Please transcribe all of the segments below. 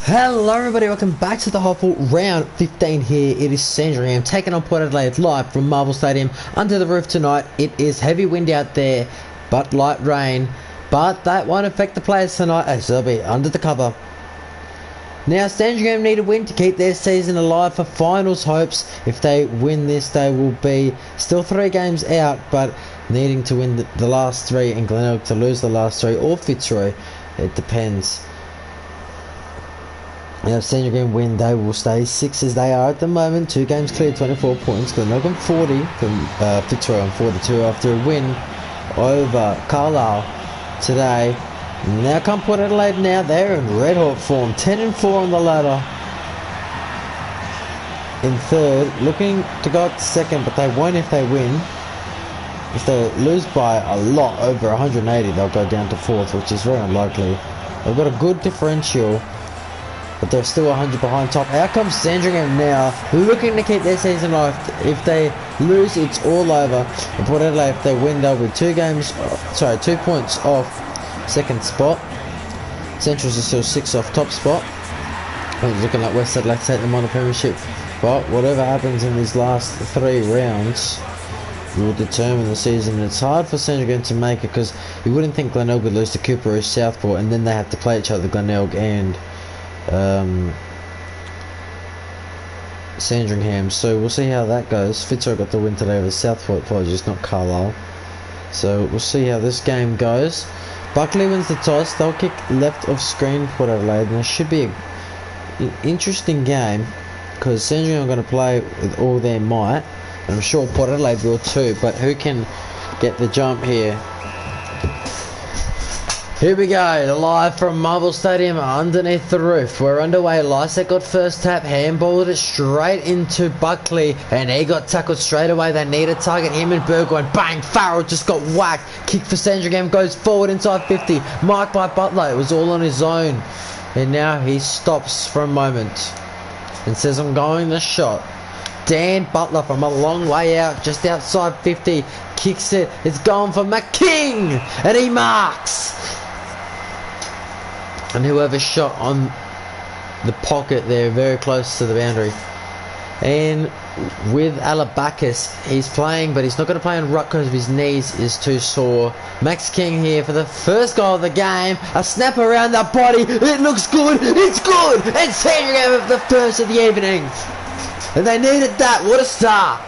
Hello everybody, welcome back to the HOFL round 15 here. It is Sandringham taking on Port Adelaide live from Marvel Stadium under the roof tonight. It is heavy wind out there, but light rain. But that won't affect the players tonight as they'll be under the cover. Now Sandringham need a win to keep their season alive for finals hopes. If they win this, they will be still 3 games out, but needing to win the last 3 and Glenelg to lose the last 3 or Fitzroy. It depends. Now if Sandringham win, they will stay 6 as they are at the moment. 2 games clear, 24 points. Glenelg on 40 from Fitzroy on 42 after a win over Carlisle today. Now come Port Adelaide now. They're in red hot form. 10 and 4 on the ladder. In third, looking to go up to second, but they won't if they win. If they lose by a lot, over 180, they'll go down to 4th, which is very unlikely. They've got a good differential, but they're still 100 behind top. Out comes Sandringham now, looking to keep their season alive. If they lose, it's all over. And Port Adelaide, if they win, they'll be 2 points off second spot. Centrals are still 6 off top spot. I was looking like West Adelaide take them on the Premiership. But whatever happens in these last 3 rounds will determine the season. It's hard for Sandringham to make it because you wouldn't think Glenelg would lose to Cooper or Southport, and then they have to play each other, Glenelg and Sandringham. So we'll see how that goes. Fitzroy got the win today over Southport, apologies, not Carlisle. So we'll see how this game goes. Buckley wins the toss. They'll kick left of screen Port Adelaide, and it should be an interesting game because Sandringham are going to play with all their might, and I'm sure Port Adelaide will too, but who can get the jump here? Here we go, live from Marvel Stadium underneath the roof. We're underway. Lysek got first tap, handballed it straight into Buckley, and he got tackled straight away. They need a target, him and Burgoyne. Bang, Farrell just got whacked. Kick for Sandringham, goes forward inside 50. Marked by Butler, it was all on his own. And now he stops for a moment and says, I'm going the shot. Dan Butler from a long way out, just outside 50, kicks it. It's going for McKing, and he marks. And whoever shot on the pocket there, very close to the boundary. And with Alabakis, he's playing, but he's not going to play on ruck because his knees is too sore. Max King here for the first goal of the game. A snap around the body. It looks good. It's good. And Sandringham have the first of the evening. And they needed that. What a start.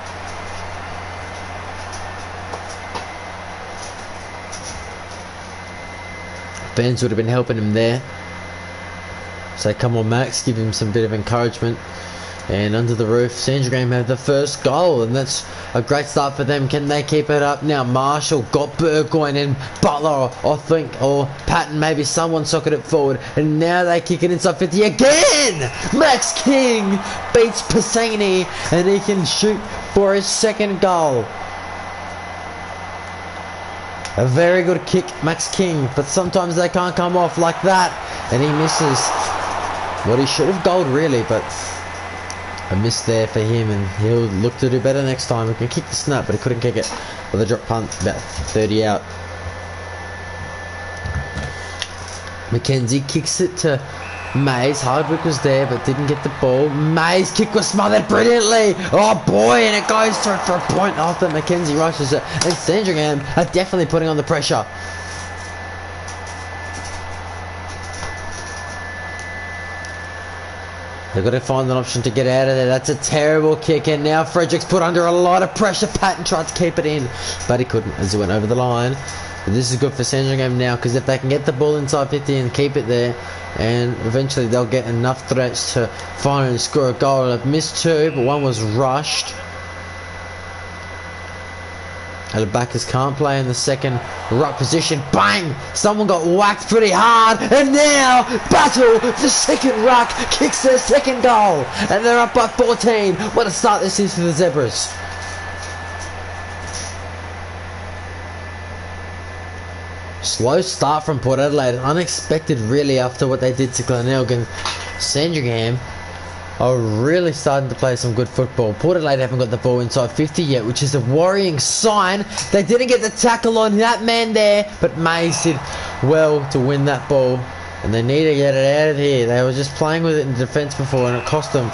Fans would have been helping him there. So come on Max, give him some bit of encouragement. And under the roof, Sandringham have the first goal, and that's a great start for them. Can they keep it up? Now Marshall got Burgoyne and Butler, I think, or Patton, maybe someone socket it forward. And now they kick it inside 50 again! Max King beats Piscini, and he can shoot for his second goal. A very good kick, Max King, but sometimes they can't come off like that, and he misses. What he should have goaled really, but a miss there for him, and he'll look to do better next time. He can kick the snap, but he couldn't kick it with a drop punt about 30 out. Mackenzie kicks it to Mays. Hardwick was there but didn't get the ball. Mays' kick was smothered brilliantly. Oh boy, and it goes through for a point after Mackenzie rushes it. And Sandringham are definitely putting on the pressure. They've got to find an option to get out of there. That's a terrible kick, and now Frederick's put under a lot of pressure. Patton tried to keep it in, but he couldn't as he went over the line. But this is good for Sandringham now, because if they can get the ball inside 50 and keep it there, and eventually they'll get enough threats to finally score a goal. They've missed 2, but one was rushed. Alabakis can't play in the second ruck position. Bang! Someone got whacked pretty hard, and now Battle, the second ruck, kicks their second goal, and they're up by 14. What a start this is for the Zebras. Slow start from Port Adelaide, unexpected really after what they did to Glenelg, and Sandringham are really starting to play some good football. Port Adelaide haven't got the ball inside 50 yet, which is a worrying sign. They didn't get the tackle on that man there, but Mays did well to win that ball. And they need to get it out of here. They were just playing with it in defence before and it cost them.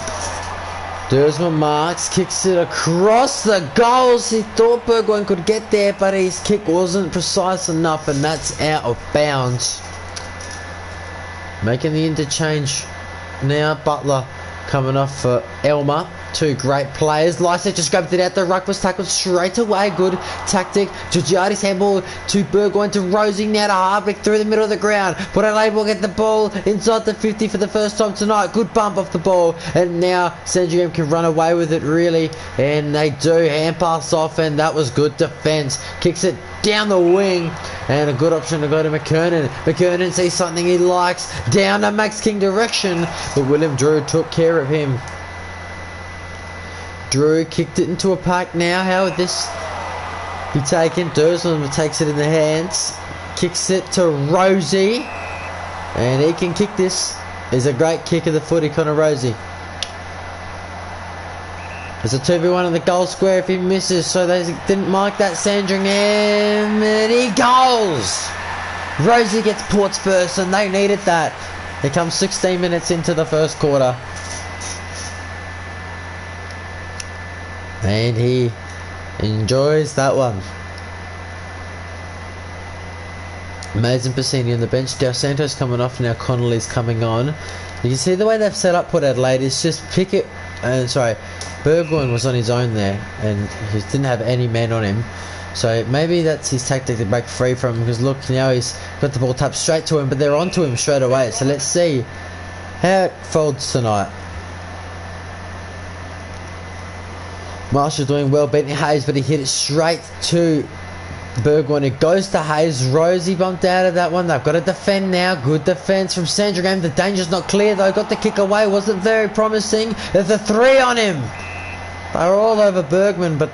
Dersman marks, kicks it across the goals. He thought Burgoyne could get there, but his kick wasn't precise enough, and that's out of bounds. Making the interchange now. Butler coming off for Elmer. Two great players. Lyset just grabbed it out. The ruck was tackled straight away. Good tactic. Georgiades handball to Burgoyne to Rosie. Now to Hardwick through the middle of the ground. But Adelaide will get the ball inside the 50 for the first time tonight. Good bump off the ball. And now Sandringham can run away with it really. And they do. Hand pass off, and that was good defence. Kicks it down the wing. And a good option to go to McKernan. McKernan sees something he likes. Down to Max King direction. But William Drew took care of him. Drew kicked it into a pack now. How would this be taken? Dersman takes it in the hands. Kicks it to Rosie. And he can kick this. It's a great kick of the footy, Connor Rosie. There's a 2v1 in the goal square if he misses. So they didn't mark that. Sandringham. And he goals. Rosie gets Ports first and they needed that. It comes 16 minutes into the first quarter. And he enjoys that one. Mays and Piscini on the bench. Del Santos coming off now. Connolly's coming on. You can see the way they've set up Port Adelaide is just pick it. Burgoyne was on his own there, and he didn't have any men on him. So maybe that's his tactic to break free from him. Because look, now he's got the ball tapped straight to him, but they're onto him straight away. So let's see how it folds tonight. Marshall's doing well, beating Hayes, but he hit it straight to Burgoyne. It goes to Hayes. Rosie bumped out of that one. They've got to defend now. Good defence from Sandringham. The danger's not clear though. Got the kick away. Wasn't very promising. There's a 3 on him. They were all over Bergman, but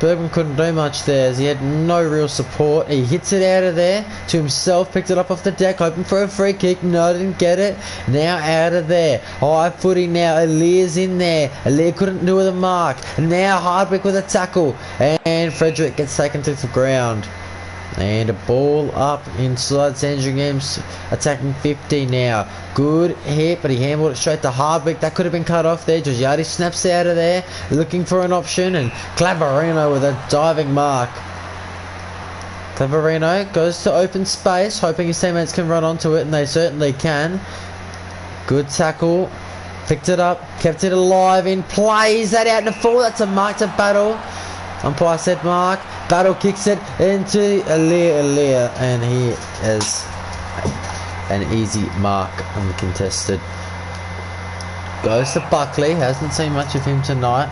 Bergman couldn't do much there as he had no real support. He hits it out of there to himself, picked it up off the deck, hoping for a free kick. No, didn't get it. Now out of there. High footing now. Alir's in there. Alir couldn't do the mark. Now Hardwick with a tackle. And Frederick gets taken to the ground. And a ball up inside Sandringham's attacking 50 now. Good hit, but he handled it straight to Hardwick. That could have been cut off there. Georgiades snaps out of there, looking for an option, and Clavarino with a diving mark. Clavarino goes to open space, hoping his teammates can run onto it, and they certainly can. Good tackle. Picked it up, kept it alive in play. Is that out in the full? That's a mark to Battle. Umpire said mark. Battle kicks it into Alir, and he has an easy mark uncontested. Goes to Buckley. Hasn't seen much of him tonight.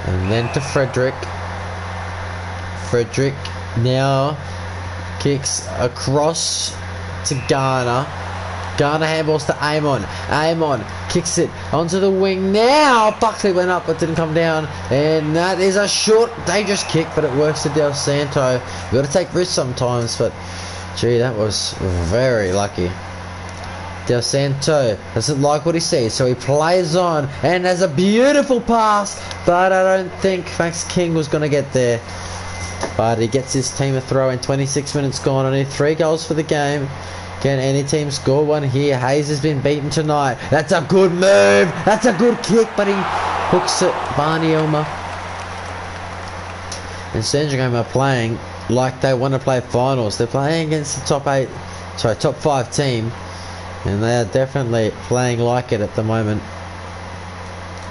And then to Frederick. Frederick now kicks across to Garner. Garner handballs to Amon. Amon kicks it onto the wing. Now Buckley went up but didn't come down. And that is a short, dangerous kick, but it works to Del Santo. You've got to take risks sometimes, but gee, that was very lucky. Del Santo doesn't like what he sees, so he plays on and has a beautiful pass, but I don't think Max King was going to get there. But he gets his team a throw in. 26 minutes gone. Only 3 goals for the game. Can any team score one here? Hayes has been beaten tonight. That's a good move. That's a good kick, but he hooks it. Barney Elmer. And Sandringham are playing like they want to play finals. They're playing against the top 5 team. And they are definitely playing like it at the moment.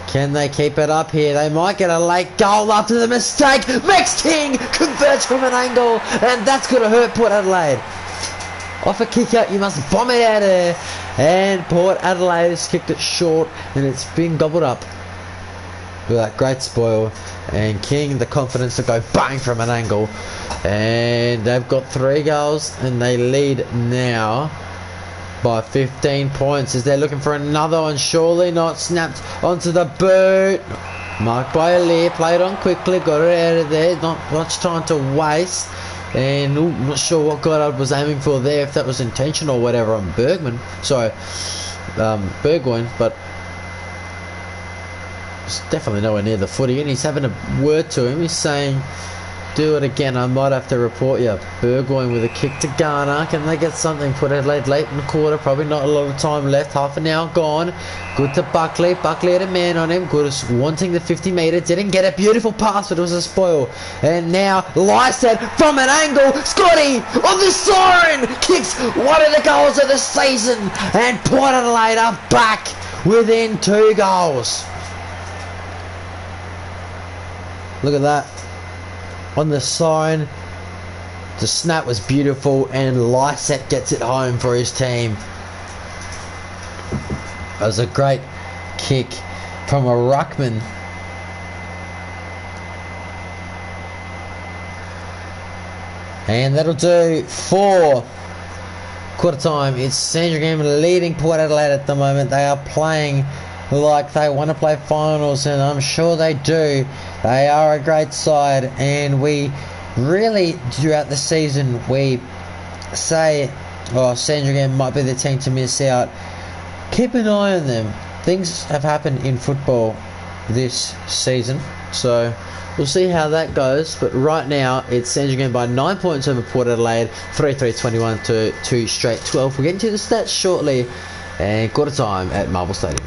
Can they keep it up here? They might get a late goal after the mistake. Max King converts from an angle. And that's going to hurt Port Adelaide. Off a kick out, you must bomb it out of there. And Port Adelaide has kicked it short, and it's been gobbled up with that great spoil. And King, the confidence to go bang from an angle. And they've got 3 goals, and they lead now by 15 points as they're looking for another one. Surely not. Snapped onto the boot. Marked by Alir, played on quickly, got it out of there. Not much time to waste. And I'm not sure what Goddard was aiming for there, if that was intentional or whatever on Burgoyne, but it's definitely nowhere near the footy. And he's having a word to him. He's saying, do it again. I might have to report you. Burgoyne with a kick to Garner. Can they get something? Put Adelaide late in the quarter. Probably not a lot of time left. Half an hour gone. Good to Buckley. Buckley had a man on him. Good as wanting the 50 metre. Didn't get a beautiful pass, but it was a spoil. And now Lystead from an angle. Scotty on the siren kicks one of the goals of the season. And Port Adelaide are back within 2 goals. Look at that. On the siren, the snap was beautiful, and Lystead gets it home for his team. That was a great kick from a ruckman. And that'll do for quarter time. It's Sandringham leading Port Adelaide at the moment. They are playing like they want to play finals, and I'm sure they do. They are a great side, and we really, throughout the season, we say, oh, Sandringham might be the team to miss out. Keep an eye on them. Things have happened in football this season, so we'll see how that goes. But right now, it's Sandringham by 9 points over Port Adelaide, 3-3-21 to 2 straight 12. We'll get into the stats shortly, and quarter time at Marvel Stadium.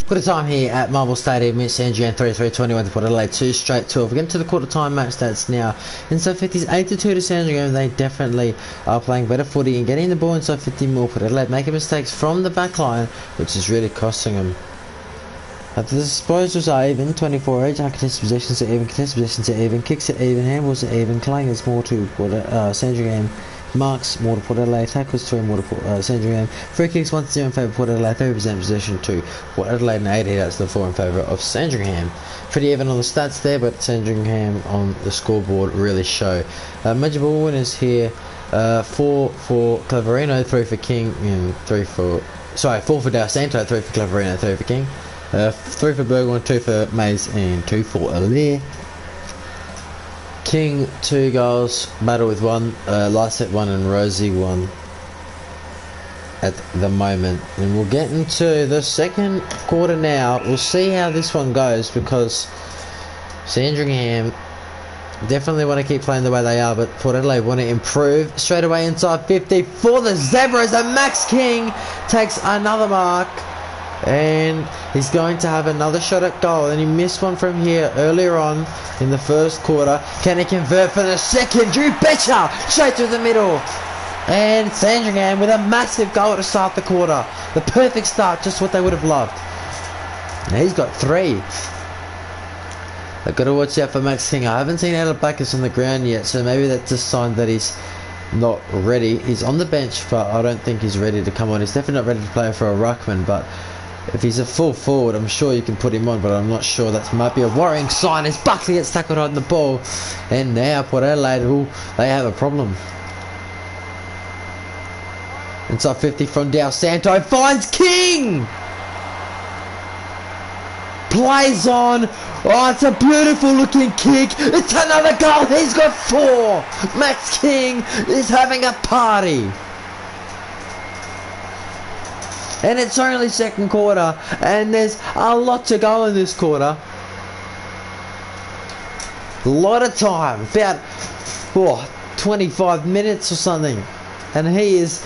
Quarter time here at Marvel Stadium. It's Sandringham 3-3-21 to Port Adelaide 2 straight 12. We're getting to the quarter time match stats now. Inside 50s 8-2 to Sandringham. They definitely are playing better footy and getting the ball inside 50 more. Port Adelaide making mistakes from the back line, which is really costing them. The disposals are even, 24 each. Contested possessions are even, contested possessions are even, kicks are even, handballs are even, clangers more to Sandringham. Marks more to Port Adelaide, tackles 3 more to Sandringham, free kicks 1-0 in favour of Port Adelaide, 30% possession to Port Adelaide, and 8 hit-outs to 4 in favour of Sandringham. Pretty even on the stats there, but Sandringham on the scoreboard really show. Major ball winners here, 4 for Claverino, 3 for King, and 4 for Del Santo, 3 for Claverino, 3 for King, 3 for Burgoyne, 2 for Mays, and 2 for Alaire. King 2 goals, Battle with 1, Lystead 1 and Rosie 1 at the moment. And we'll get into the second quarter now. We'll see how this one goes, because Sandringham definitely want to keep playing the way they are, but Port Adelaide want to improve. Straight away inside 50 for the Zebras, and Max King takes another mark. And he's going to have another shot at goal, and he missed one from here earlier on in the first quarter. Can he convert for the second? Drew Betcher straight through the middle, and Sandringham with a massive goal to start the quarter. The perfect start, just what they would have loved. Now he's got 3. I've got to watch out for Max King. I haven't seen Adelaide Bacchus on the ground yet, so maybe that's a sign that he's not ready. He's on the bench, but I don't think he's ready to come on. He's definitely not ready to play for a ruckman, but if he's a full forward, I'm sure you can put him on, but I'm not sure. That might be a worrying sign as Buckley gets tackled on the ball. And now Port Adelaide, they have a problem. Inside 50 from Dal Santo, finds King! Plays on. Oh, it's a beautiful looking kick. It's another goal. He's got 4. Max King is having a party. And it's only second quarter, and there's a lot to go in this quarter. A lot of time, about 25 minutes or something. And he is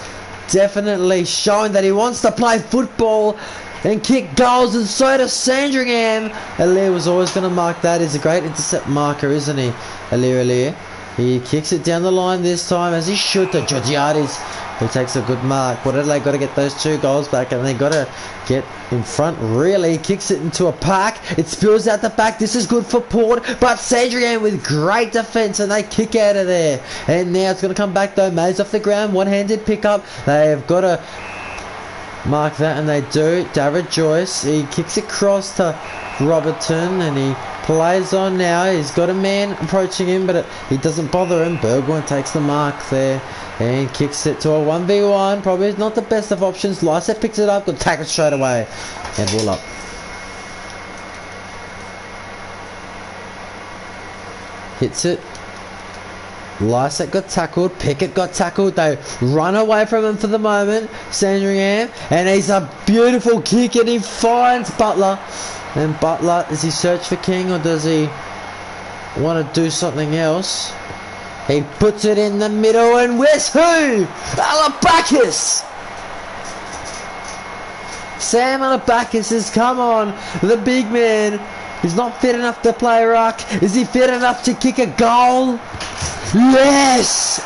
definitely showing that he wants to play football and kick goals, and so does Sandringham. Alir was always going to mark that. He's a great intercept marker, isn't he? Alir. He kicks it down the line this time, as he should, to Georgiades, who takes a good mark. What Adelaide got to get those 2 goals back, and they got to get in front. Really kicks it into a pack. It spills out the back. This is good for Port, but Sandringham with great defence, and they kick out of there. And now it's going to come back though. Mays off the ground, one-handed pickup. They have got to mark that, and they do. David Joyce, he kicks it across to Robertson, and he plays on now. He's got a man approaching him, but he doesn't bother him. Burgoyne takes the mark there and kicks it to a 1v1. Probably not the best of options. Lycett picks it up, got tackled straight away, and ball up. Hits it. Lycett got tackled, Pickett got tackled, they run away from him for the moment, Sandringham, and he's a beautiful kick, and he finds Butler. And Butler, does he search for King, or does he want to do something else? He puts it in the middle, and where's who? Alabakis! Sam Alabakis has come on, the big man. He's not fit enough to play ruck. Is he fit enough to kick a goal? Yes!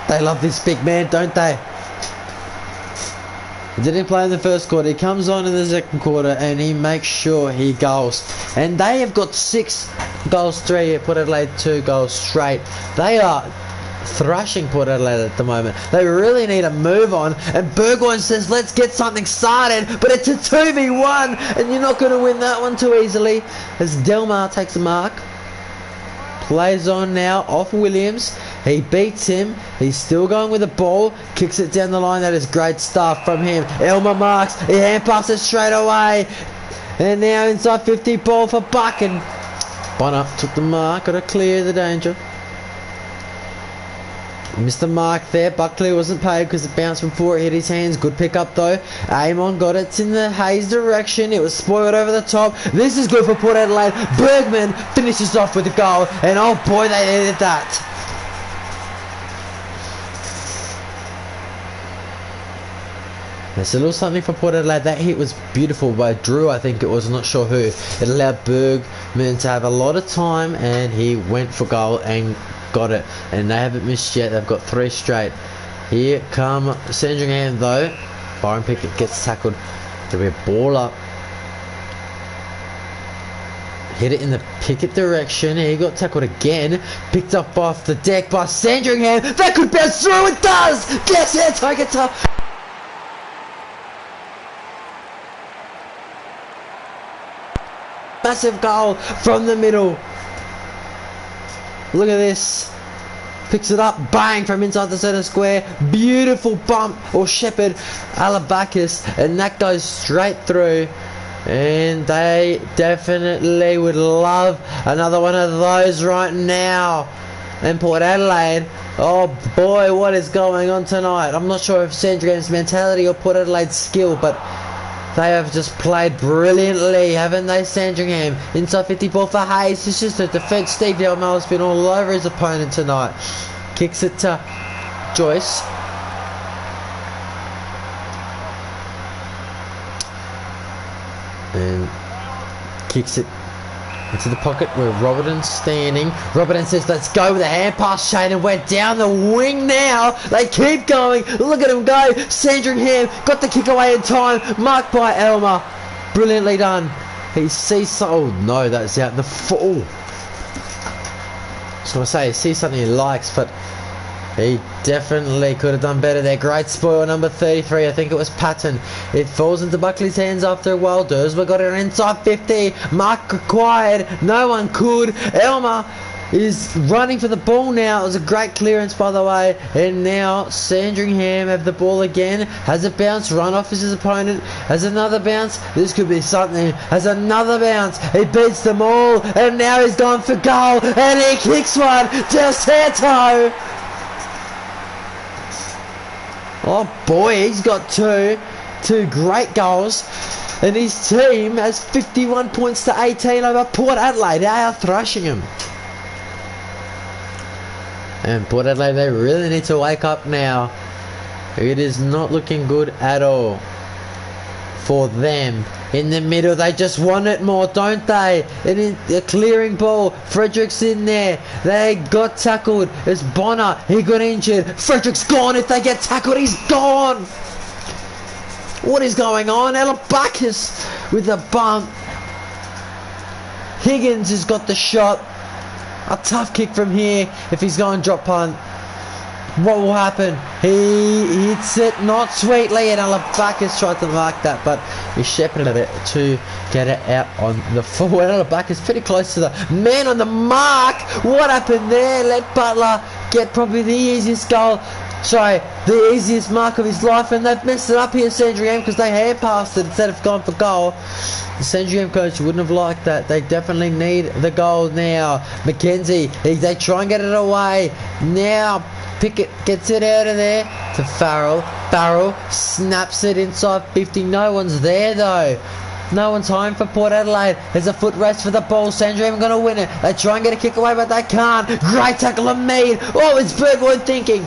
They love this big man, don't they? He didn't play in the first quarter. He comes on in the second quarter, and he makes sure he goals. And they have got 6 goals, 3. Port Adelaide 2 goals straight. They are thrashing Port Adelaide at the moment. They really need a move on, and Burgoyne says let's get something started, but it's a 2v1, and you're not going to win that one too easily, as Delmar takes a mark. Plays on now off Williams. He beats him. He's still going with the ball. Kicks it down the line. That is great stuff from him. Elmer marks. He hand passes straight away, and now inside 50, ball for Buck, and Bonner took the mark. Got to clear the danger. Missed the mark there. Buckley wasn't paid because it bounced before it hit his hands. Good pick up though. Amon got it. It's in the Hayes direction. It was spoiled over the top. This is good for Port Adelaide. Bergman finishes off with a goal, and oh boy, they needed that. There's a little something for Port Adelaide. That hit was beautiful by Drew, I think it was, not sure who. It allowed Bergman to have a lot of time, and he went for goal and got it. And they haven't missed yet. They've got 3 straight. Here come Sandringham though. Byron Pickett gets tackled. There'll be a ball up. Hit it in the Pickett direction. He got tackled again. Picked up off the deck by Sandringham. That could bounce through. It does. Gets it. Target up. Massive goal from the middle. Look at this. Picks it up, bang, from inside the centre square. Beautiful bump, or shepherd, Alabakis, and that goes straight through. And they definitely would love another one of those right now. And Port Adelaide, oh boy, what is going on tonight? I'm not sure if Sandringham's mentality or Port Adelaide's skill, but they have just played brilliantly, haven't they, Sandringham? Inside 50 ball for Hayes. It's just a defence. Steve Delmar has been all over his opponent tonight. Kicks it to Joyce. And kicks it Into the pocket where Robertson's standing. Robertson says, let's go with a hand pass, Shane, and we're down the wing now. They keep going. Look at him go. Sandringham got the kick away in time. Marked by Elmer. Brilliantly done. He sees... Oh, no, that's out in the full. I was going to say, he sees something he likes, but he definitely could have done better there. Great spoil, number 33. I think it was Patton. It falls into Buckley's hands after a while. Dersma got it inside 50. Mark required. No one could. Elmer is running for the ball now. It was a great clearance, by the way. And now Sandringham have the ball again. Has a bounce. Run off his opponent. Has another bounce. This could be something. Has another bounce. He beats them all. And now he's gone for goal. And he kicks one. Deserto. Oh boy, he's got two great goals, and his team has 51 points to 18 over Port Adelaide. They are thrashing him. And Port Adelaide, they really need to wake up now. It is not looking good at all for them. In the middle, they just want it more, don't they? And in the clearing ball, Frederick's in there. They got tackled. It's Bonner. He got injured. Frederick's gone. If they get tackled, he's gone. What is going on? Bacchus with the bump. Higgins has got the shot. A tough kick from here if he's going drop punt. What will happen? He hits it not sweetly, and Bacchus tried to mark that, but he shepherded it to get it out on the full. And Bacchus pretty close to the man on the mark. What happened there? Let Butler get probably the easiest goal. Sorry, the easiest mark of his life, and they've messed it up here, Sandringham, because they hand passed it instead of going for goal. The Sandringham coach wouldn't have liked that. They definitely need the goal now. McKenzie, they try and get it away. Now Pickett gets it out of there to Farrell. Farrell snaps it inside 50. No one's there though. No one's home for Port Adelaide. There's a foot race for the ball. Sandringham going to win it. They try and get a kick away, but they can't. Great tackle of Mead. Oh, it's Birdwood thinking.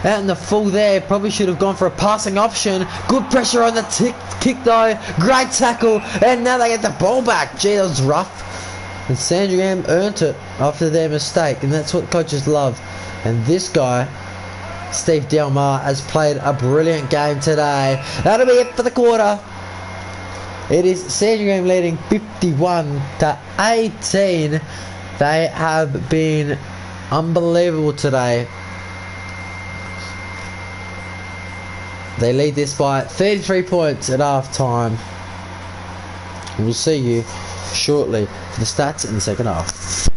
Out in the full there, probably should have gone for a passing option. Good pressure on the kick though. Great tackle, and now they get the ball back. Gee, that was rough. And Sandringham earned it after their mistake, and that's what coaches love. And this guy, Steve Delmar, has played a brilliant game today. That'll be it for the quarter. It is Sandringham leading 51 to 18. They have been unbelievable today. They lead this by 33 points at half time. We'll see you shortly for the stats in the second half.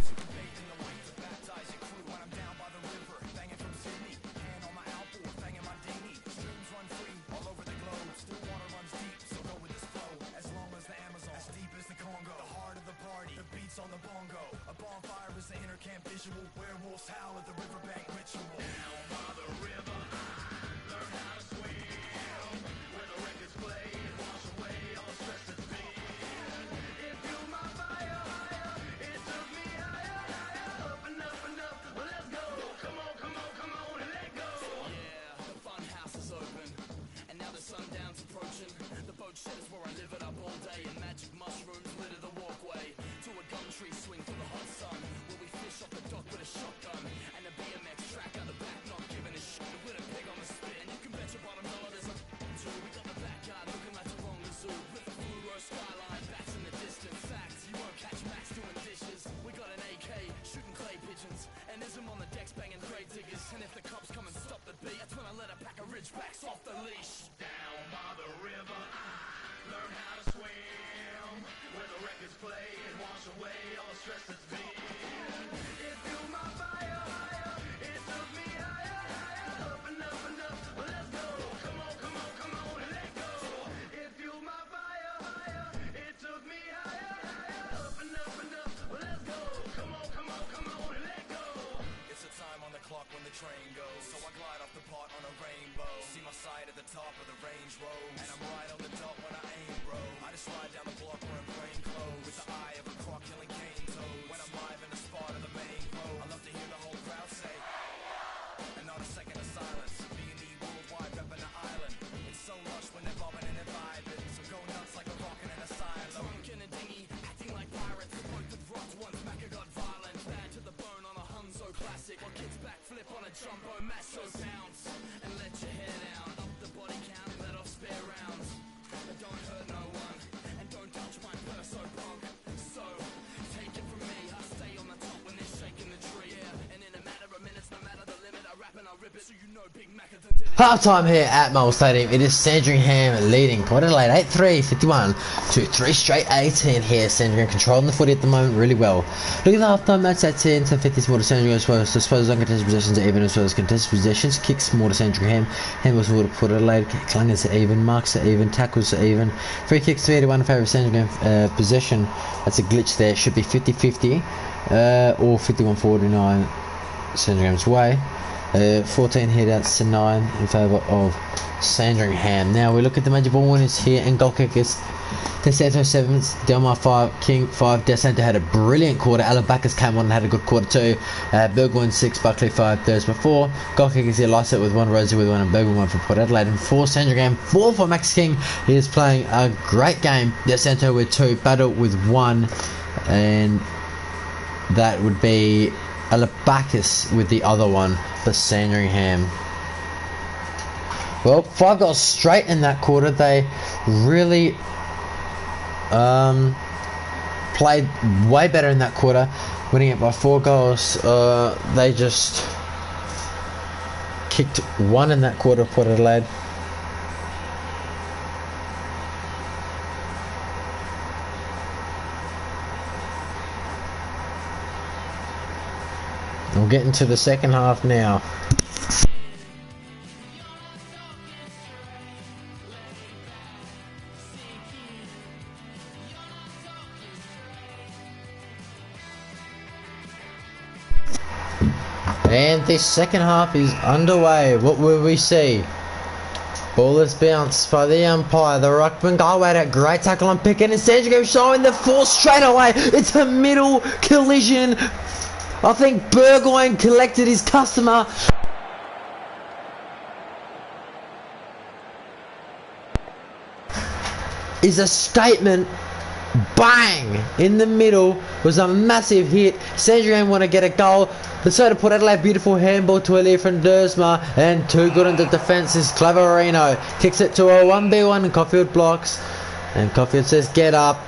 Train goes, so I glide off the pot on a rainbow. See my sight at the top of the Range Road, and I'm right on the dot when I aim, bro. I just ride down the block wearing plain clothes, with the eye of a croc killing cane toads. When Half time here at Marvel Stadium. It is Sandringham leading Port Adelaide 8-3, 51 to 3 straight 18 here. Sandringham controlling the footy at the moment really well. Look at the half time match at 10 to 50 more to Sandringham as well as disposals uncontested possessions even as well as contested possessions. Kicks more to Sandringham. Handballs more to Port Adelaide. Clangers are even. Marks are even. Tackles are even. Free kicks 31 in favour of Sandringham. Possession. That's a glitch there. Should be 50-50 or 51-49 Sandringham's way. 14 hit-outs to 9 in favour of Sandringham. Now we look at the major ball winners here and goal kickers. DeSanto 7, Delmar 5, King 5. DeSanto had a brilliant quarter. Alabacas came on and had a good quarter too. Burgoyne 6, Buckley 5, Thursby 4. Goal kickers here, Lysett with 1, Rosie with 1 and Burgoyne 1 for Port Adelaide. And 4 Sandringham, 4 for Max King. He is playing a great game. DeSanto with 2, Battle with 1 and that would be Alabacas with the other one for Sandringham. Well, 5 goals straight in that quarter. They really played way better in that quarter, winning it by 4 goals. They just kicked 1 in that quarter, Port Adelaide. We'll get into the second half now. And the second half is underway. What will we see? Ball is bounced by the umpire. The ruckman goal away. That great tackle on Pickett and Sandringham showing the force straight away. It's a middle collision. I think Burgoyne collected his customer. Is a statement. Bang! In the middle was a massive hit. Sandringham want to get a goal. The soda Port Adelaide, beautiful handball to Elia from Dersma, and too good in the defence is Claverino. Kicks it to a 1v1 and Caulfield blocks. And Caulfield says get up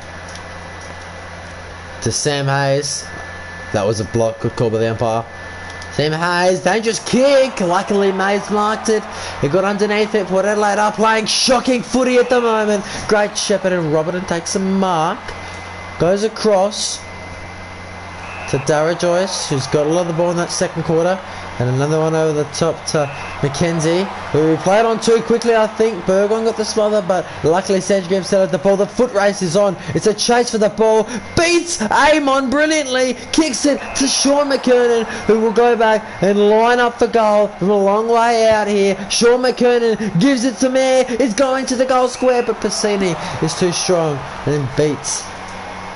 to Sam Hayes. That was a block, good call by the umpire. Sam Hayes, dangerous kick. Luckily Mays marked it. He got underneath it. Port Adelaide are playing shocking footy at the moment. Great Shepherd and Robertson takes a mark. Goes across to Dara Joyce, who's got a lot of the ball in that second quarter. And another one over the top to Mackenzie, who played on too quickly, I think. Burgoyne got the smother, but luckily Sandringham settled the ball. The foot race is on. It's a chase for the ball. Beats Amon brilliantly. Kicks it to Sean McKernan, who will go back and line up for goal from a long way out here. Sean McKernan gives it to Mayer. It's going to the goal square, but Piscini is too strong and beats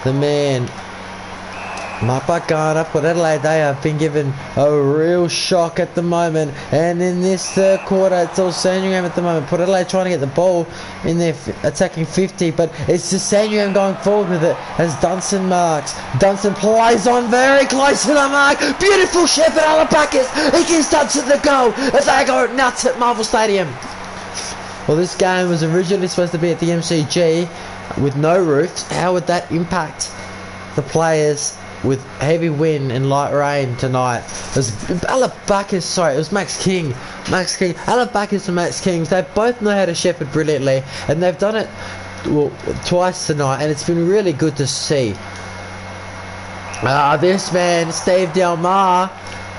the man. Mark by Garner, Port Adelaide, they have been given a real shock at the moment. And in this third quarter, it's all Sandringham at the moment. Port Adelaide trying to get the ball in their attacking 50, but it's just Sandringham going forward with it as Dunstan marks. Dunstan plays on very close to the mark. Beautiful Shepherd Alabacas. He gives Dunstan the goal as they go nuts at Marvel Stadium. Well, this game was originally supposed to be at the MCG with no roofs. How would that impact the players with heavy wind and light rain tonight? It was Alabacas, sorry, it was Max King. Alabacas and Max King, they both know how to shepherd brilliantly, and they've done it twice tonight, and it's been really good to see. This man, Steve Delmar,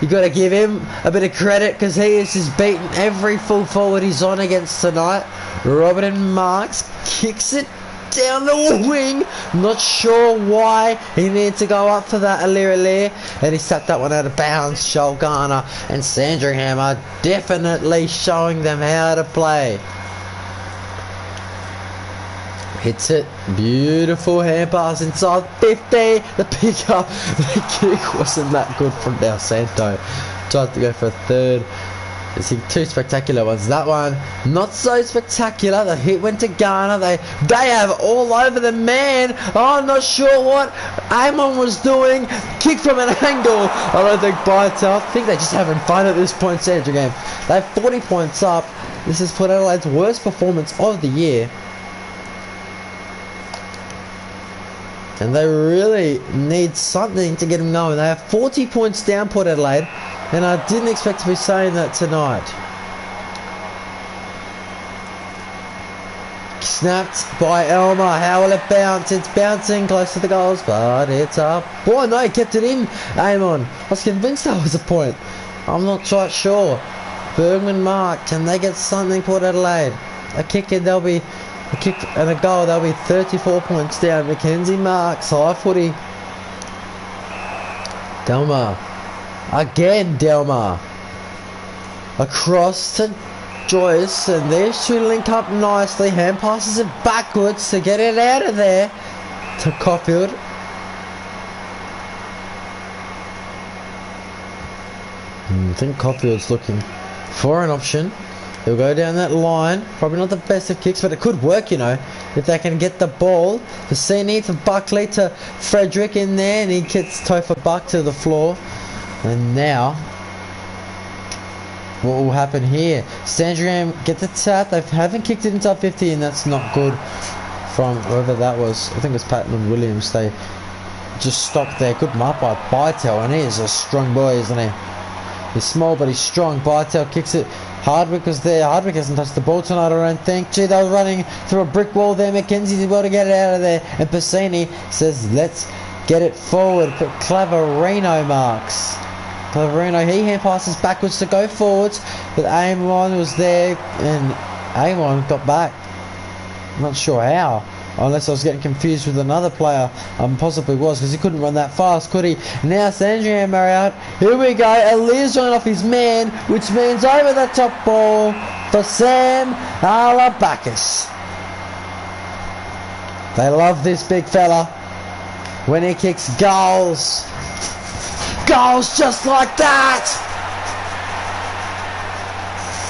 you got to give him a bit of credit because he has just beaten every full forward he's on against tonight. Robin Marks kicks it down the wing. Not sure why he needed to go up for that Alir, and he sapped that one out of bounds. Joel Garner and Sandringham are definitely showing them how to play. Hits it, beautiful hand pass inside 50. The pick up, the kick wasn't that good from Del Santo. Tried to go for a third. There's two spectacular ones. That one, not so spectacular. The hit went to Ghana. They have all over the man. Oh, I'm not sure what Amon was doing. Kick from an angle. I don't think Bytel. I think they're just having fun at this point, Sandringham. They have 40 points up. This is Port Adelaide's worst performance of the year. And they really need something to get them going. They have 40 points down, Port Adelaide. And I didn't expect to be saying that tonight. Snapped by Elmer. How will it bounce? It's bouncing close to the goals, but it's up. Oh no, he kept it in. Amon. I was convinced that was a point. I'm not quite sure. Bergman marked. Can they get something, Port Adelaide? A kick and they'll be a kick and a goal. They'll be 34 points down. Mackenzie marks. High footy. Delmar. Again, Delmar. Across to Joyce, and these two link up nicely. Hand passes it backwards to get it out of there to Caulfield. I think Caulfield's looking for an option. He'll go down that line. Probably not the best of kicks, but it could work, you know, if they can get the ball. Cassini to Buckley to Frederick in there, and he gets Topher Buck to the floor. And now, what will happen here? Sandringham get the tap. They haven't kicked it inside 50, and that's not good from whoever that was. I think it was Patton and Williams. They just stopped there. Good mark by Bytel, and he is a strong boy, isn't he? He's small, but he's strong. Bytel kicks it. Hardwick was there. Hardwick hasn't touched the ball tonight, I don't think. Gee, they were running through a brick wall there. Mackenzie did well to get it out of there. And Piscini says, let's get it forward. But Claverino marks. Claverino, he hand passes backwards to go forwards. But Amon was there, and Amon got back. I'm not sure how. Unless I was getting confused with another player. Possibly was, because he couldn't run that fast, could he? Now Sandringham are out. Here we go. Alia's going off his man, which means over the top ball for Sam Alabakis. They love this big fella when he kicks goals. Goals just like that.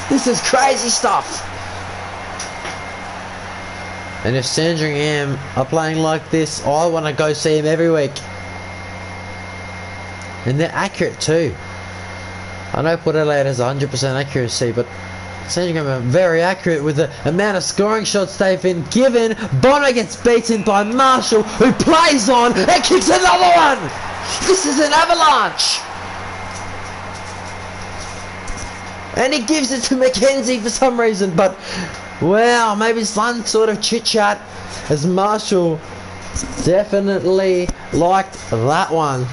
This is crazy stuff. And if Sandringham are playing like this, I want to go see him every week. And they're accurate too. I know Port Adelaide has 100% accuracy, but Sandringham are very accurate with the amount of scoring shots they've been given. Bonner gets beaten by Marshall, who plays on and kicks another one. This is an avalanche. And he gives it to Mackenzie for some reason, but wow, maybe some sort of chit-chat, as Marshall definitely liked that one.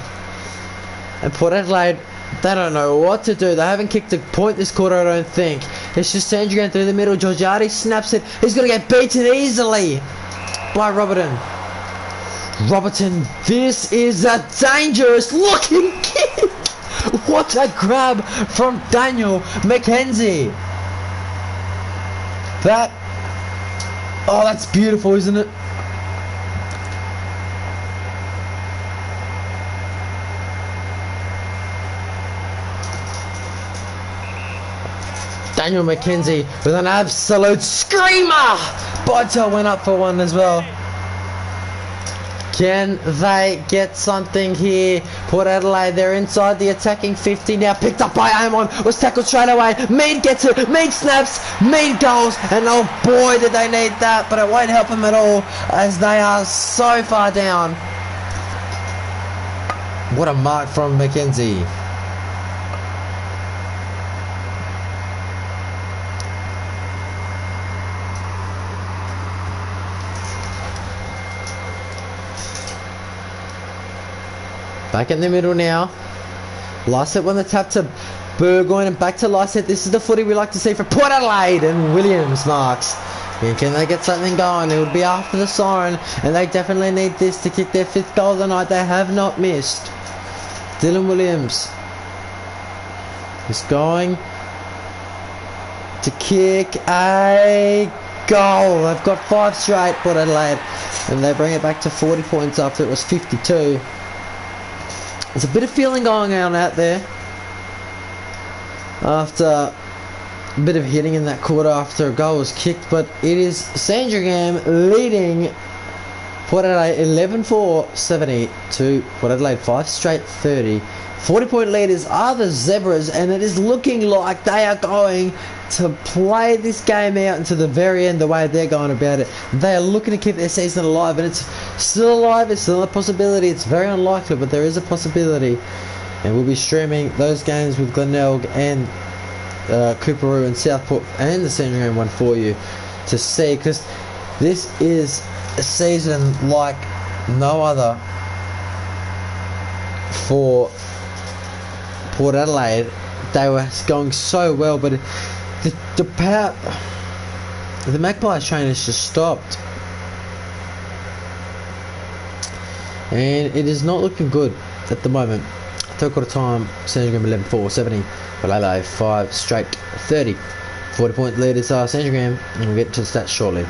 And Port Adelaide, they don't know what to do. They haven't kicked a point this quarter, I don't think. It's just Sandringham through the middle. Georgiades snaps it. He's going to get beaten easily by Robertson. Robertson, this is a dangerous looking kick. What a grab from Daniel Mackenzie. Oh, that's beautiful, isn't it? Daniel Mackenzie with an absolute screamer. Bytel went up for one as well. Can they get something here? Port Adelaide, they're inside the attacking 50 now. Picked up by Amon. Was tackled straight away. Mead gets it. Mead snaps. Mead goals. And oh boy, did they need that. But it won't help them at all, as they are so far down. What a mark from Mackenzie. Back in the middle now. Lycett won the tap to Burgoyne, and back to Lycett. This is the footy we like to see for Port Adelaide, and Williams marks. And can they get something going? It would be after the siren, and they definitely need this to kick their 5th goal of the night. They have not missed. Dylan Williams is going to kick a goal. They've got 5 straight, Port Adelaide, and they bring it back to 40 points after it was 52. There's a bit of feeling going on out there after a bit of hitting in that quarter after a goal was kicked, but it is Sandringham leading Port Adelaide 11-4, 70 to Port Adelaide 5 straight 30. 40-point leaders are the Zebras, and it is looking like they are going to play this game out until the very end the way they're going about it. They are looking to keep their season alive, and it's still alive, it's still a possibility. It's very unlikely, but there is a possibility. And we'll be streaming those games with Glenelg and Cooperoo and Southport and the Sandringham one for you to see, because this is a season like no other for Port Adelaide. They were going so well, but the Magpies train has just stopped, and it is not looking good at the moment. Third quarter time, Sandringham 11-4, 70, but Adelaide 5 straight 30. 40-point leaders are Sandringham, and we'll get to the stats shortly.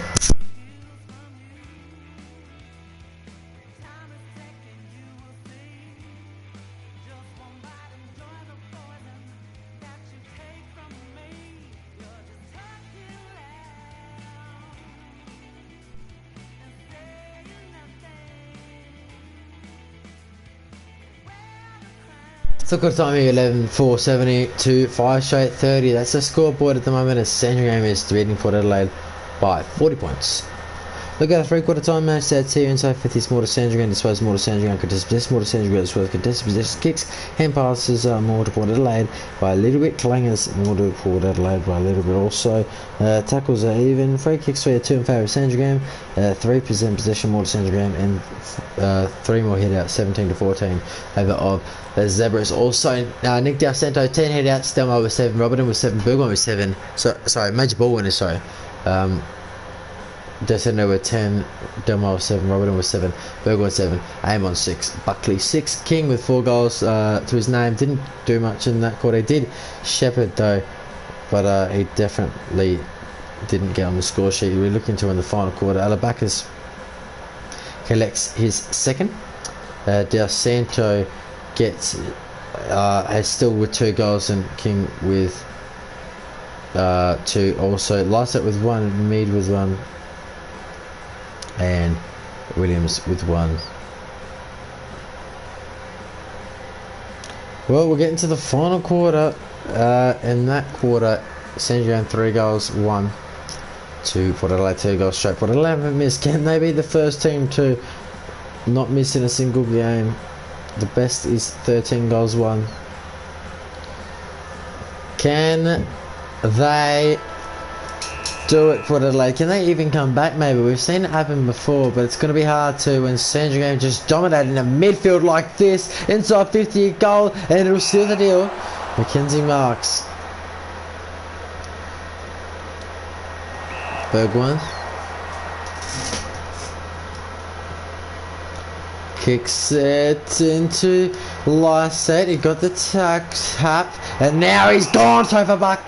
So good time here, 11-4, 70 to 5 straight 30. That's the scoreboard at the moment as Sandringham is beating Port Adelaide by 40 points. Look at the three-quarter time match. That's here inside 50s more to Sandringham, disposed more to Sandringham, contested possession more to Sandringham, disposed contested possession, kicks, hand passes more to Port Adelaide by a little bit, clangers more to Port Adelaide by a little bit also. Tackles are even, free kicks 3 2 in favour of Sandringham, 3% possession more to Sandringham, and 3 more hit out, 17 to 14 over of the Zebras. Also, Nick Dalcento 10 hit outs, Delmo with 7, Robertson with 7, Burgoyne with 7. Sorry, major ball winners. Sorry. Descendo with 10, Delmo with 7, Robertson with 7, Burgoyne 7, Amon 6, Buckley 6, King with 4 goals to his name. Didn't do much in that quarter. He did Shepherd though, but he definitely didn't get on the score sheet. We're looking to in the final quarter. Alabacas collects his second. Dalcento gets has still with 2 goals, and King with 2 also. Lysett with 1, Mead with 1, and Williams with 1. Well, we're getting to the final quarter. In that quarter, Sandringham 3 goals, 1 to Port Adelaide 2 goals straight. Port Adelaide haven't missed. Can they be the first team to not miss in a single game? The best is 13 goals, 1. Can they do it for Adelaide? Can they even come back? Maybe we've seen it happen before, but it's going to be hard to when Sandringham just dominating a midfield like this, inside 50 goal, and it'll seal the deal. Mackenzie Marks, Burgoyne kicks it into Lysett. He got the tap, and now he's gone. Topher Buck.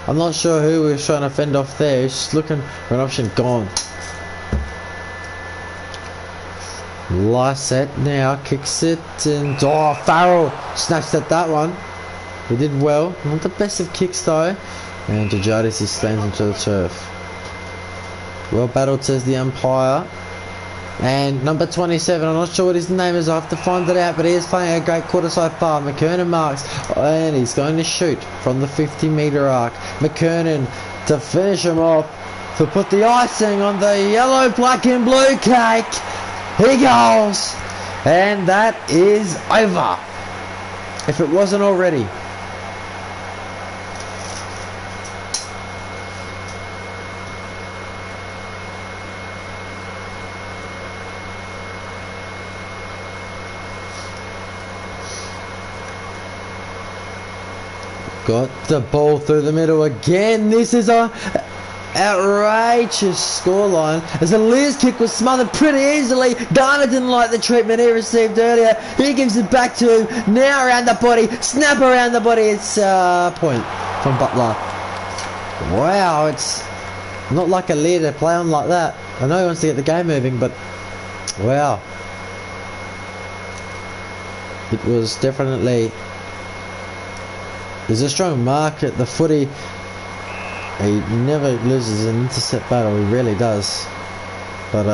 I'm not sure who we were trying to fend off there. He's just looking for an option. Gone. Lysett now kicks it, and Farrell snatched at that one. He did well. Not the best of kicks though. And Dejadis slams into the turf. Well battled, says the umpire. And number 27, I'm not sure what his name is, I have to find it out, but he is playing a great quarter so far. McKernan marks, and he's going to shoot from the 50-metre arc. McKernan to finish him off, to put the icing on the yellow, black and blue cake. He goes, and that is over, if it wasn't already. Got the ball through the middle again. This is a outrageous scoreline as the Liz kick was smothered pretty easily. Garner didn't like the treatment he received earlier. He gives it back to him. Now around the body. Snap around the body. It's a point from Butler. Wow, it's not like a leader to play on like that. I know he wants to get the game moving, but wow. It was definitely... There's a strong mark at the footy He never loses an intercept battle, he really does. But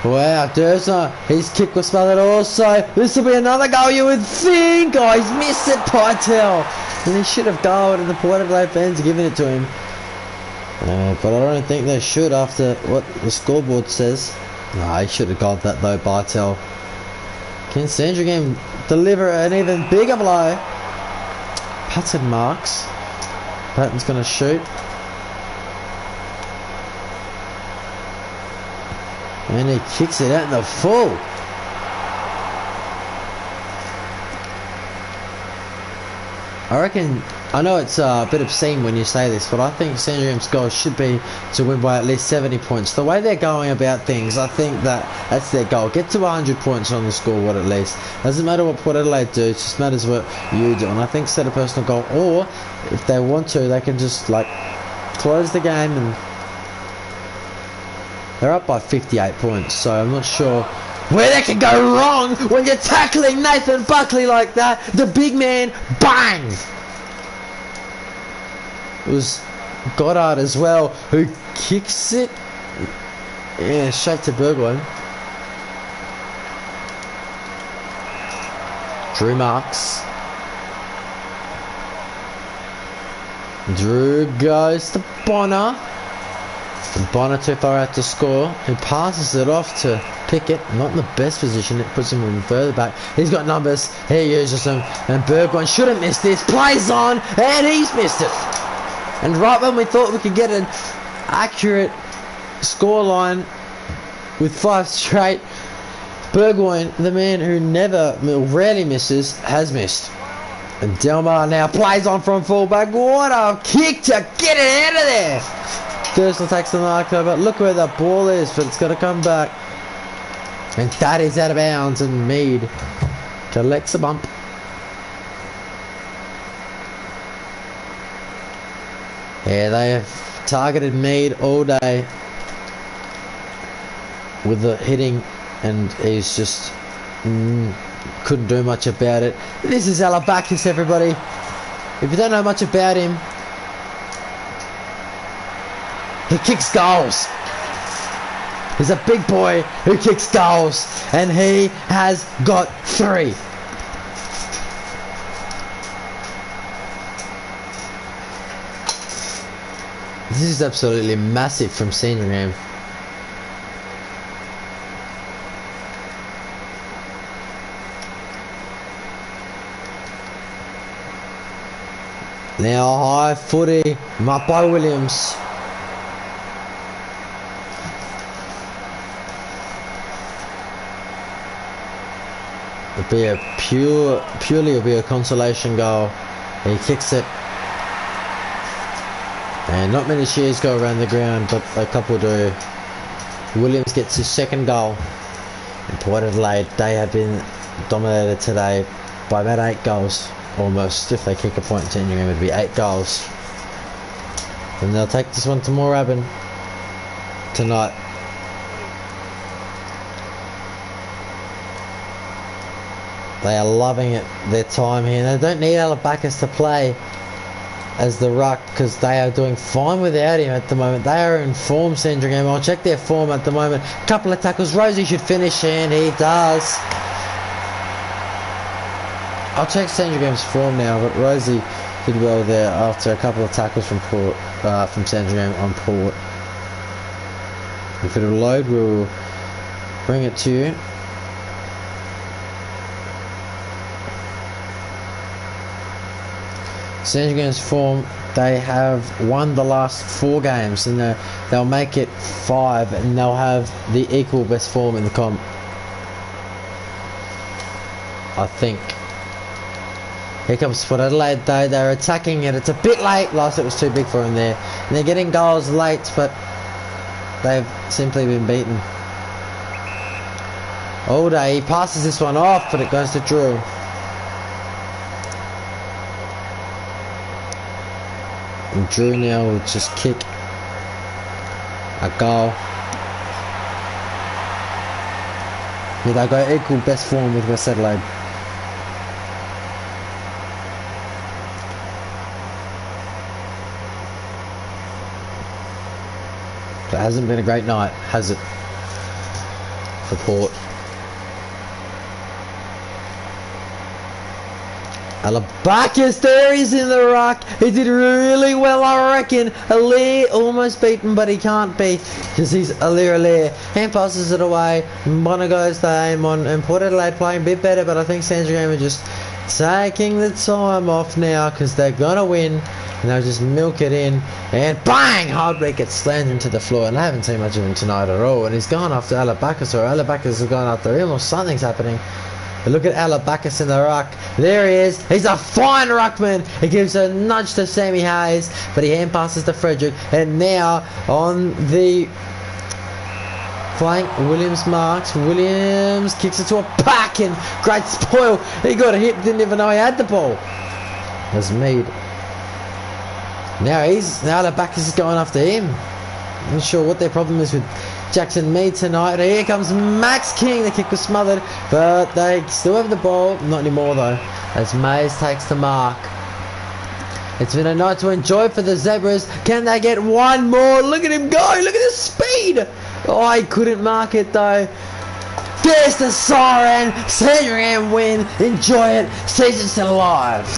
wow, Dersner, his kick was smothered also. This will be another goal, you would think. Oh, he's missed it, Pytel. And he should have goaled, and the Port Adelaide fans are giving it to him. But I don't think they should after what the scoreboard says. No, he should have goaled that though, Pytel. Can Sandringham deliver an even bigger blow? Patton marks. Patton's going to shoot. And he kicks it out in the full. I reckon, I know it's a bit obscene when you say this, but I think Sandringham's goal should be to win by at least 70 points. The way they're going about things, I think that's their goal. Get to 100 points on the scoreboard at least. Doesn't matter what Port Adelaide do, it just matters what you do. And I think set a personal goal, or if they want to, they can just like close the game, and they're up by 58 points, so I'm not sure where they can go wrong when you're tackling Nathan Buckley like that. The big man, bang! It was Goddard as well, who kicks it. Yeah, straight to Burgoyne. Drew marks. Drew goes to Bonner. And Bonner too far out to score. He passes it off to Pickett. Not in the best position. It puts him even further back. He's got numbers. He uses them. And Burgoyne shouldn't miss this. Plays on. And he's missed it. And right when we thought we could get an accurate scoreline with 5 straight, Burgoyne, the man who rarely misses, has missed. And Delmar now plays on from fullback. What a kick to get it out of there. Thurston takes the mark over. Look where the ball is, but it's got to come back. And that is out of bounds, and Mead collects a bump. Yeah, they have targeted Mead all day with the hitting, and he's just couldn't do much about it. This is Alabakis, everybody. If you don't know much about him, he kicks goals. He's a big boy who kicks goals, and he has got 3. This is absolutely massive from Sandringham. Now high footy, marked by Williams. It'll be a purely it'll be a consolation goal. He kicks it. And not many shears go around the ground, but a couple do. Williams gets his 2nd goal. And Port Adelaide, they have been dominated today by about 8 goals. Almost. If they kick a point, Sandringham would be 8 goals. And they'll take this one to Moorabbin tonight. They are loving it, their time here. They don't need Alabakis to play as the ruck, because they are doing fine without him at the moment. They are in form, Sandringham. I'll check their form at the moment. Couple of tackles. Rosie should finish, and he does. I'll check Sandringham's form now, but Rosie did well there after a couple of tackles from Sandringham on Port. If it'll load, we'll bring it to you. Sandringham's form, they have won the last 4 games, and they'll make it 5, and they'll have the equal best form in the comp, I think. Here comes Port Adelaide though. They're attacking it. It's a bit late. Last it was too big for him there. And they're getting goals late, but they've simply been beaten. All day. He passes this one off, but it goes to Drew. And Drew now will just kick a goal. Yeah, they go equal best form with West Adelaide. hasn't been a great night, has it? For Port. Alabacus, there he's in the ruck. He did really well, I reckon. Alaire almost beat him, but he can't beat because he's Alaire. Hand passes it away. Bono goes to aim on, and Port Adelaide playing a bit better, but I think Sandringham are just taking the time off now because they're gonna win, and they'll just milk it in, and bang! Hardwick gets slammed into the floor, and I haven't seen much of him tonight at all, and he's gone after Alabacus, or Alabacus has gone after him, or something's happening. But look at Alabacus in the ruck. There he is. He's a fine ruckman. He gives a nudge to Sammy Hayes, but he hand passes to Frederick. And now on the flank, Williams marks. Williams kicks it to a pack, and great spoil. He got a hit, didn't even know he had the ball. That's Mead. Now Alabacus is going after him. I'm not sure what their problem is with Jackson Mead tonight. Here comes Max King. The kick was smothered, but they still have the ball. Not anymore though, as Mays takes the mark. It's been a night to enjoy for the Zebras. Can they get one more? Look at him go. Look at the speed. Oh, he couldn't mark it though. There's the siren. Sandringham win. Enjoy it. Season's still alive.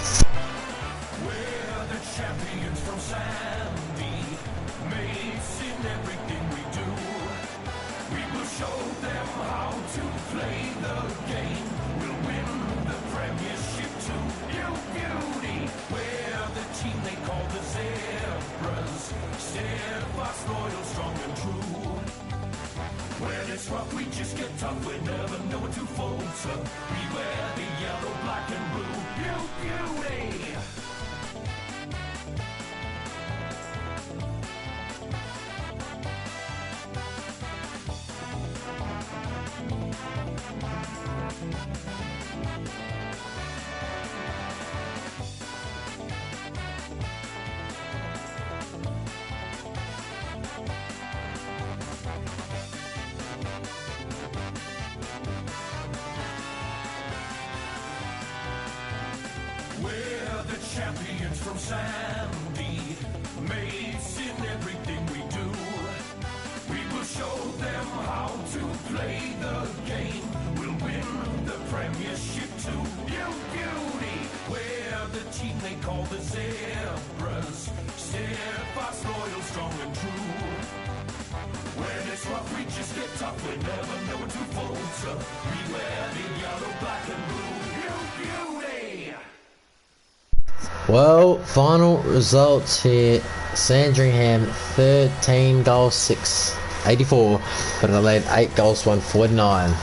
Champions from Sandy, mates in everything we do. We will show them how to play the game. We'll win the Premiership too. You beauty, we're the team they call the Zebras. Steadfast, loyal, strong and true. When it's rough, we just get tough. We never know when to falter. We wear the yellow, black and blue. You beauty. Well, final results here. Sandringham 13 goals 6, 84, but Adelaide 8 goals 1, 49.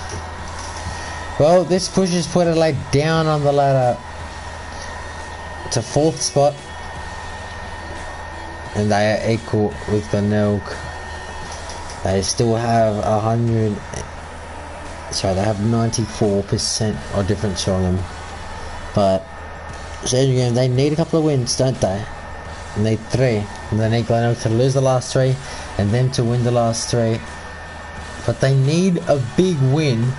Well, this pushes Port Adelaide down on the ladder to 4th spot, and they are equal with Glenelg. They still have 94% or difference on them, but Sandringham, they need a couple of wins, don't they? They need 3. And they need Glenelg to lose the last 3 and them to win the last 3. But they need a big win,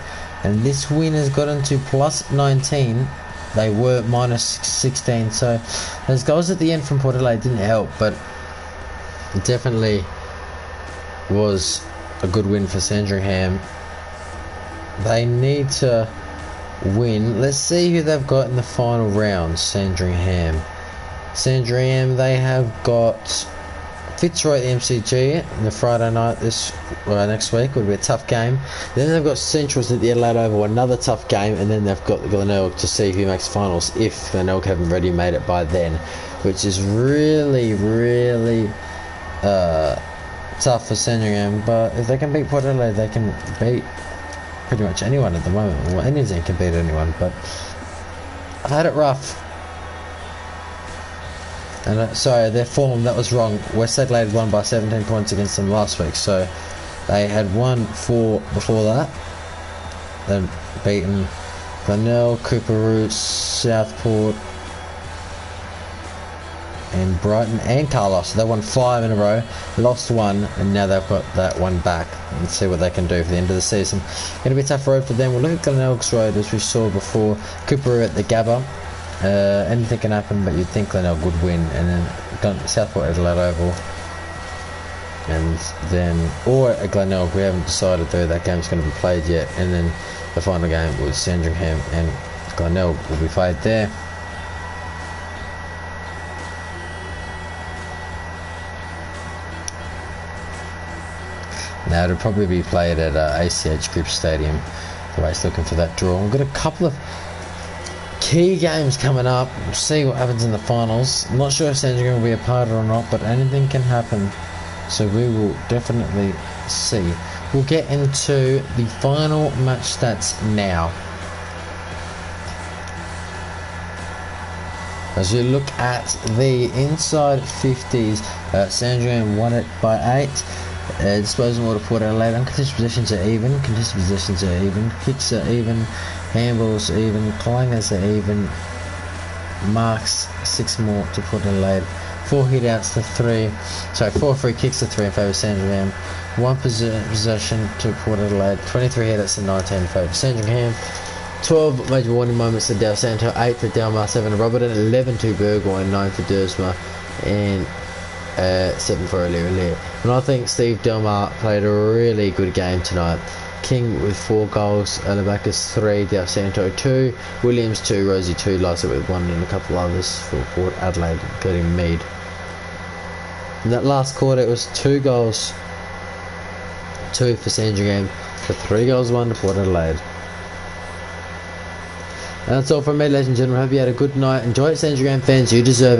and this win has gotten to plus 19. They were minus 16, so those goals at the end from Port Adelaide didn't help, but it definitely was a good win for Sandringham. They need to win. Let's see who they've got in the final round. Sandringham, they have got Fitzroy at the MCG on the Friday night next week. Would be a tough game. Then they've got Centrals at the Adelaide Oval, another tough game, and then they've got Glenelg to see who makes finals if Glenelg haven't already made it by then, which is really tough for Sandringham. But if they can beat Port Adelaide, they can beat pretty much anyone at the moment. Well, any team can beat anyone, but I've had it rough. And sorry, their form, that was wrong. West Adelaide won by 17 points against them last week, so they had won 4 before that. They'd beaten Glenelg, Cooperoo, Southport, and Brighton and Carlos. They won 5 in a row, lost 1, and now they've got that one back. Let's see what they can do for the end of the season. Going to be a tough road for them. We'll look at Glenelg's road as we saw before. Cooperoo at the Gabba. Anything can happen, but you'd think Glenelg would win, and then Southport Adelaide Oval. and then, or at Glenelg. We haven't decided though that game's going to be played yet, and then the final game with Sandringham and Glenelg will be played there. Now it'll probably be played at ACH Grip Stadium. The way it's looking for that draw. We've got a couple of key games coming up. We'll see what happens in the finals. I'm not sure if Sandringham will be a part of it or not, but anything can happen. So we will definitely see. We'll get into the final match stats now. As we look at the inside 50s, Sandringham won it by 8. Disposal order Port Adelaide. Uncontested positions are even. Contested positions are even. Kicks are even. Handballs are even. Clangers are even. Marks 6 more to Port Adelaide. 4 hit-outs to 3. Sorry, 4 free kicks to 3 in favour of Sandringham. 1 possession to Port Adelaide. 23 hit-outs to 19 in favour of Sandringham. 12 major warning moments to Del Santo. 8 to Delmar. 7 to Robertson. 11 to Burgoyne. 9 to Dersma. And 7 for O'Leary. And I think Steve Delmar played a really good game tonight. King with 4 goals, Alabacus 3, Del Santo 2, Williams 2, Rosie 2, Lysa with 1 and a couple others for Port Adelaide, including Mead. In that last quarter it was 2 goals, 2 for Sandringham, for 3 goals, 1 to Port Adelaide. And that's all from me, ladies and gentlemen. Hope you had a good night. Enjoy it, Sandringham fans, you deserve it.